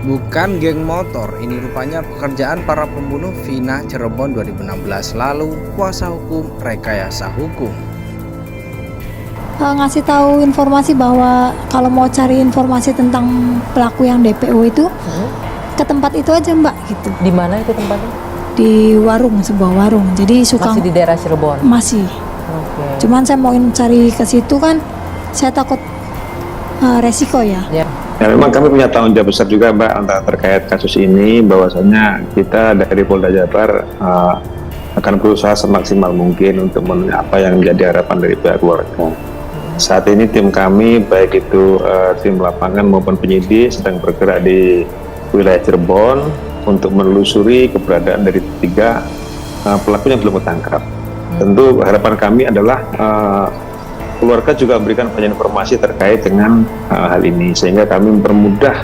Bukan geng motor, ini rupanya pekerjaan para pembunuh Vina Cirebon 2016 lalu. Kuasa hukum rekayasa hukum ngasih tahu informasi bahwa kalau mau cari informasi tentang pelaku yang DPO itu ke tempat itu aja Mbak gitu. Di mana itu tempatnya? Di warung, sebuah warung. Jadi Masih di daerah Cirebon? Masih. Cuman saya mau cari ke situ kan, saya takut resiko ya. Ya, memang kami punya tanggung jawab besar juga Mbak terkait kasus ini, bahwasanya kita dari Polda Jabar akan berusaha semaksimal mungkin untuk memenuhi apa yang menjadi harapan dari pihak keluarga. Saat ini tim kami, baik itu tim lapangan maupun penyidik, sedang bergerak di wilayah Cirebon untuk menelusuri keberadaan dari 3 pelaku yang belum ketangkap. Tentu harapan kami adalah keluarga juga memberikan banyak informasi terkait dengan hal ini, sehingga kami mempermudah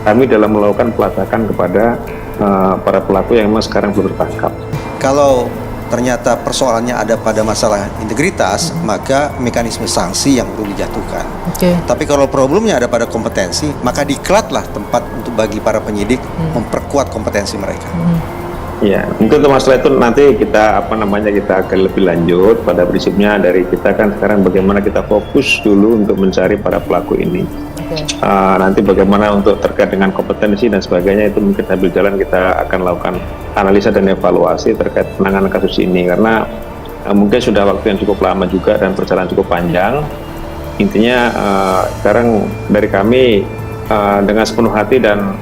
kami dalam melakukan pelacakan kepada para pelaku yang memang sekarang belum tertangkap. Kalau ternyata persoalannya ada pada masalah integritas, maka mekanisme sanksi yang perlu dijatuhkan. Tapi kalau problemnya ada pada kompetensi, maka diklatlah tempat untuk bagi para penyidik memperkuat kompetensi mereka. Ya, mungkin untuk masalah itu nanti kita kita akan lebih lanjut. Pada prinsipnya dari kita kan sekarang bagaimana kita fokus dulu untuk mencari para pelaku ini. Nanti bagaimana untuk terkait dengan kompetensi dan sebagainya itu mungkin sambil jalan kita akan lakukan analisa dan evaluasi terkait penanganan kasus ini, karena mungkin sudah waktu yang cukup lama juga dan perjalanan cukup panjang. Intinya sekarang dari kami dengan sepenuh hati dan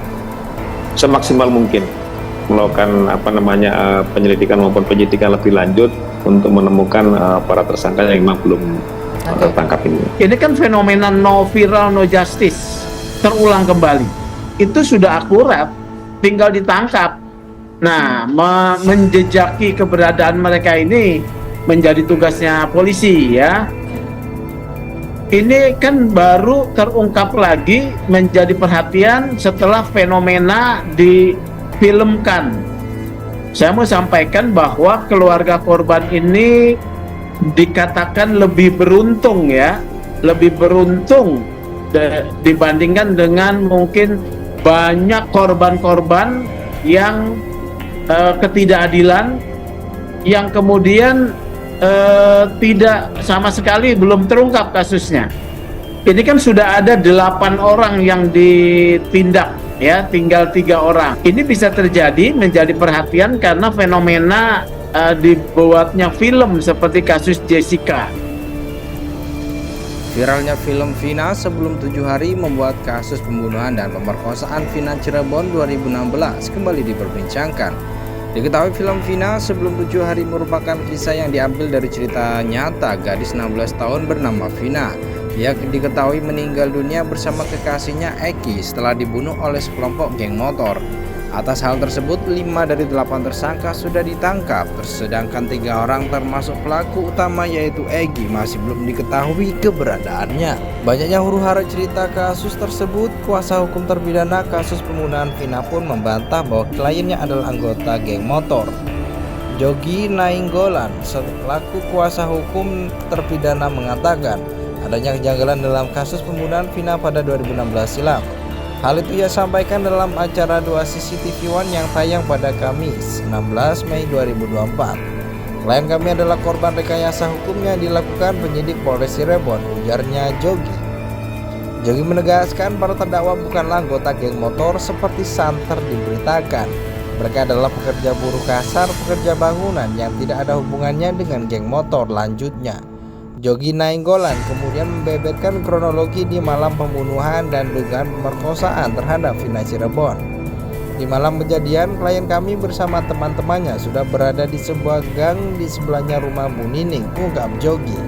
semaksimal mungkin melakukan penyelidikan maupun penyidikan lebih lanjut untuk menemukan para tersangka yang memang belum tertangkap ini. Ini kan fenomena no viral no justice terulang kembali. Itu sudah akurat, tinggal ditangkap. Nah, menjejaki keberadaan mereka ini menjadi tugasnya polisi ya. Ini kan baru terungkap lagi menjadi perhatian setelah fenomena difilmkan. Saya mau sampaikan bahwa keluarga korban ini dikatakan lebih beruntung ya, lebih beruntung dibandingkan dengan mungkin banyak korban-korban yang ketidakadilan yang kemudian tidak sama sekali belum terungkap kasusnya. Ini kan sudah ada 8 orang yang ditindak ya, tinggal 3 orang. Ini bisa terjadi menjadi perhatian karena fenomena dibuatnya film seperti kasus Jessica. Viralnya film Vina sebelum 7 hari membuat kasus pembunuhan dan pemerkosaan Vina Cirebon 2016 kembali diperbincangkan. Diketahui film Vina sebelum 7 hari merupakan kisah yang diambil dari cerita nyata gadis 16 tahun bernama Vina. Dia diketahui meninggal dunia bersama kekasihnya Eki setelah dibunuh oleh sekelompok geng motor. Atas hal tersebut, 5 dari 8 tersangka sudah ditangkap, sedangkan 3 orang termasuk pelaku utama yaitu Egi masih belum diketahui keberadaannya. Banyaknya huru-hara cerita kasus tersebut, kuasa hukum terpidana kasus pembunuhan Vina pun membantah bahwa kliennya adalah anggota geng motor. Jogi Nainggolan, selaku kuasa hukum terpidana, mengatakan adanya kejanggalan dalam kasus pembunuhan Vina pada 2016 silam. Hal itu ia sampaikan dalam acara 2 CCTV One yang tayang pada Kamis 16 Mei 2024. Klien kami adalah korban rekayasa hukum yang dilakukan penyidik Polres Cirebon, ujarnya Jogi. Jogi menegaskan para terdakwa bukanlah anggota geng motor seperti santer diberitakan. Mereka adalah pekerja buruh kasar, pekerja bangunan yang tidak ada hubungannya dengan geng motor, lanjutnya. Jogi Nainggolan kemudian membeberkan kronologi di malam pembunuhan dan dugaan pemerkosaan terhadap Vina Cirebon. Di malam kejadian, klien kami bersama teman-temannya sudah berada di sebuah gang di sebelahnya rumah Bu Nining, ungkap Jogi.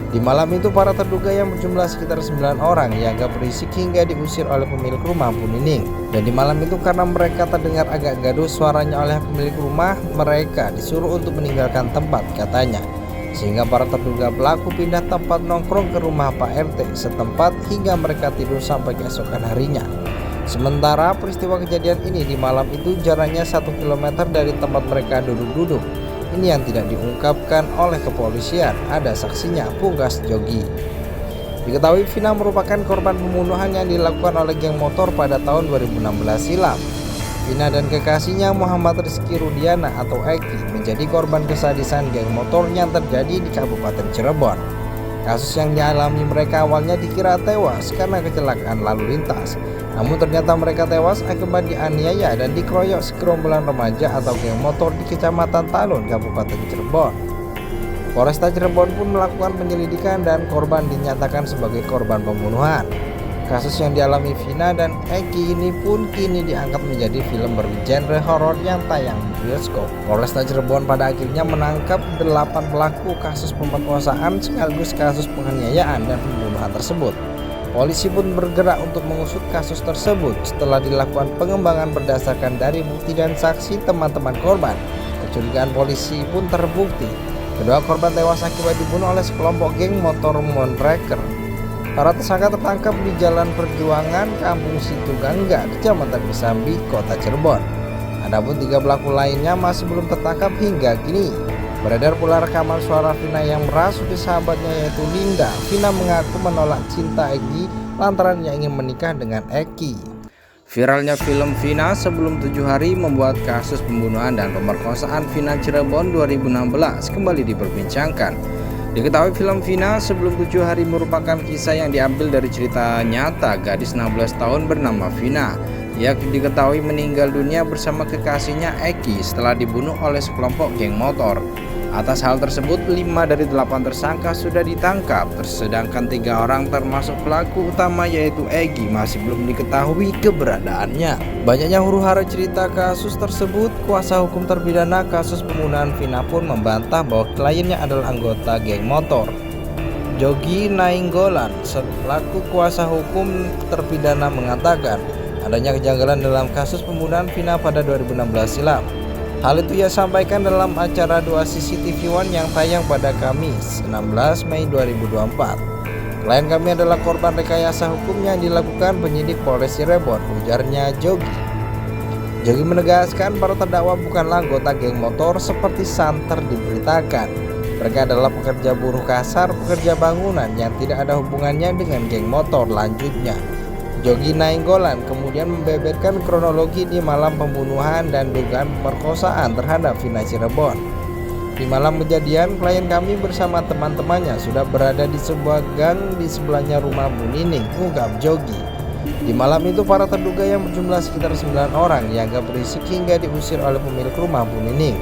Di malam itu para terduga yang berjumlah sekitar 9 orang dianggap berisik hingga diusir oleh pemilik rumah Bu Nining. Dan di malam itu karena mereka terdengar agak gaduh suaranya oleh pemilik rumah, mereka disuruh untuk meninggalkan tempat, katanya. Sehingga para terduga pelaku pindah tempat nongkrong ke rumah Pak RT setempat hingga mereka tidur sampai keesokan harinya. Sementara peristiwa kejadian ini di malam itu jaraknya 1 km dari tempat mereka duduk-duduk. Ini yang tidak diungkapkan oleh kepolisian, ada saksinya, pungkas Jogi. Diketahui Vina merupakan korban pembunuhan yang dilakukan oleh geng motor pada tahun 2016 silam. Vina dan kekasihnya Muhammad Rizky Rudiana atau Eki menjadi korban kesadisan geng motor yang terjadi di Kabupaten Cirebon. Kasus yang dialami mereka awalnya dikira tewas karena kecelakaan lalu lintas. Namun ternyata mereka tewas akibat dianiaya dan dikeroyok segerombolan remaja atau geng motor di Kecamatan Talun, Kabupaten Cirebon. Polresta Cirebon pun melakukan penyelidikan dan korban dinyatakan sebagai korban pembunuhan. Kasus yang dialami Vina dan Eki ini pun kini diangkat menjadi film bergenre horor yang tayang di bioskop. Polresta Cirebon pada akhirnya menangkap 8 pelaku kasus pemerkosaan sekaligus kasus penganiayaan dan pembunuhan tersebut. Polisi pun bergerak untuk mengusut kasus tersebut setelah dilakukan pengembangan berdasarkan dari bukti dan saksi teman-teman korban. Kecurigaan polisi pun terbukti. Kedua korban tewas akibat dibunuh oleh sekelompok geng motor Moonraker. Para tersangka tertangkap di Jalan Perjuangan, Kampung Situgangga, Kecamatan Kesambi, Kota Cirebon. Adapun 3 pelaku lainnya masih belum tertangkap hingga kini. Beredar pula rekaman suara Vina yang merasuki sahabatnya yaitu Linda. Vina mengaku menolak cinta Eki lantaran ia ingin menikah dengan Eki. Viralnya film Vina sebelum 7 hari membuat kasus pembunuhan dan pemerkosaan Vina Cirebon 2016 kembali diperbincangkan. Diketahui film Vina sebelum 7 hari merupakan kisah yang diambil dari cerita nyata gadis 16 tahun bernama Vina. Ia diketahui meninggal dunia bersama kekasihnya Eki setelah dibunuh oleh sekelompok geng motor. Atas hal tersebut 5 dari 8 tersangka sudah ditangkap, sedangkan 3 orang termasuk pelaku utama yaitu Eki masih belum diketahui keberadaannya. Banyaknya huru-hara cerita kasus tersebut, kuasa hukum terpidana kasus pembunuhan Vina pun membantah bahwa kliennya adalah anggota geng motor. Jogi Nainggolan selaku kuasa hukum terpidana mengatakan adanya kejanggalan dalam kasus pembunuhan Vina pada 2016 silam. Hal itu ia sampaikan dalam acara 2 CCTV One yang tayang pada Kamis 16 Mei 2024. Klien kami adalah korban rekayasa hukum yang dilakukan penyidik Polres Cirebon, ujarnya Jogi. Jogi menegaskan para terdakwa bukanlah anggota geng motor seperti santer diberitakan. Mereka adalah pekerja buruh kasar, pekerja bangunan yang tidak ada hubungannya dengan geng motor, lanjutnya. Jogi Nainggolan kemudian membeberkan kronologi di malam pembunuhan dan dugaan pemerkosaan terhadap Vina Cirebon. Di malam kejadian, klien kami bersama teman-temannya sudah berada di sebuah gang di sebelahnya rumah Bu Nining, ungkap Jogi. Di malam itu para terduga yang berjumlah sekitar 9 orang dianggap berisik hingga diusir oleh pemilik rumah Bu Nining.